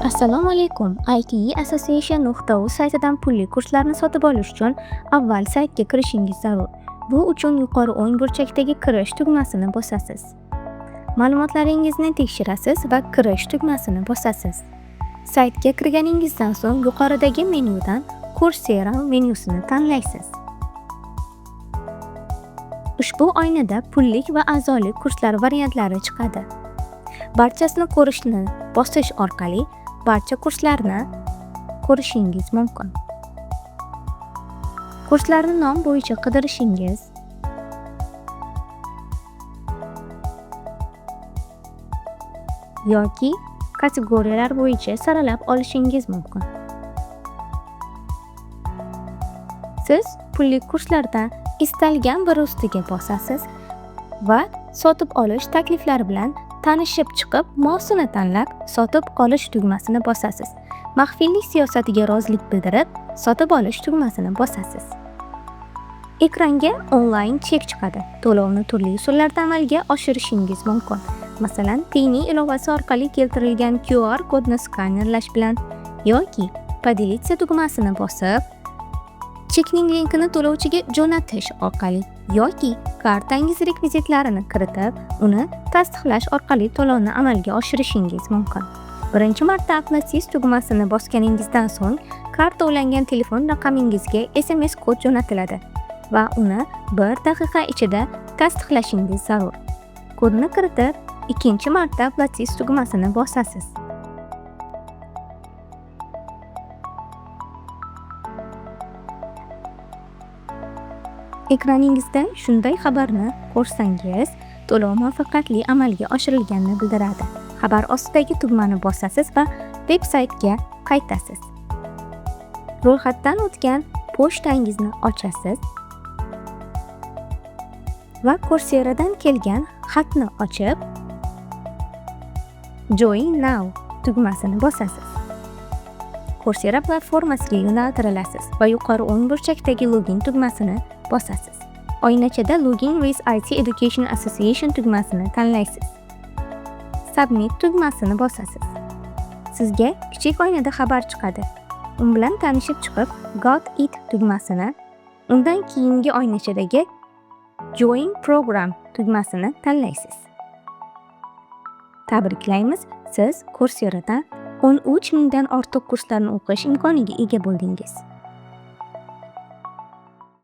Assalomu alaykum. ite-association.uz saytidan pulli kurslarni sotib olish uchun avval saytga kirishingiz zarur. Bu uchun yuqori o'ng burchakdagi kirish tugmasini bosasiz. Ma'lumotlaringizni tekshirasiz va kirish tugmasini bosasiz. Saytga kirganingizdan so'ng yuqoridagi menyudan Coursera menyusini tanlaysiz. Ushbu oynada pullik va a'zolik kurslar variantlari chiqadi. Barchasini ko'rishni bosish orqali barcha kurslarni ko'rishingiz mumkin. Kurslarni nom bo'yicha qidirishingiz yoki kategoriyalar bo'yicha saralab olishingiz mumkin. Siz pulli kurslardan istalgan biri ustiga bosasiz va sotib olish takliflari bilan tanishib chiqib, mosini tanlab, sotib olish tugmasini bosasiz. Maxfiylik siyosatiga rozilik bildirib, sotib olish tugmasini bosasiz. Ekranga onlayn chek chiqadi. To'lovni turli usullarda amalga oshirishingiz mumkin. Masalan, Payme ilovasi orqali keltirilgan QR kodni skanerlash bilan yoki Podelиться tugmasini bosib, chekning linkini to'lovchiga jo'natish orqali yoki kartangiz rekvizitlarini kiritib, uni tasdiqlash orqali to'lovni amalga oshirishingiz mumkin. Birinchi marta Applatsiz tugmasini bosganingizdan so'ng, karta ulangan telefon raqamingizga SMS kod jo'natiladi va uni 1 daqiqa ichida tasdiqlashingiz zarur. Kodni kiritib, ikkinchi marta Applatsiz tugmasini bosasiz. Ekraningizda shunday xabarni ko'rsangiz, to'lov muvaffaqiyatli amalga oshirilganini bildiradi. Xabar ostidagi tugmani bosasiz va veb-saytga qaytasiz. Ro'yxatdan o'tgan pochtangizni ochasiz va Courseradan kelgan xatni ochib, Join Now tugmasini bosasiz. Coursera platformasiga yo'naltirilasiz va yuqori o'ng burchakdagi Login tugmasini bosasiz. Oynachada Login with IT Education Association tugmasini tanlaysiz. Submit tugmasini bosasiz. Sizga kichik oynada xabar chiqadi. U bilan tanishib chiqib, Got it tugmasini, undan keyingi oynachadagi Join Program tugmasini tanlaysiz. Tabriklaymiz, siz Courseradan 13 mingdan ortiq kurslarni o'qish imkoniga ega bo'ldingiz.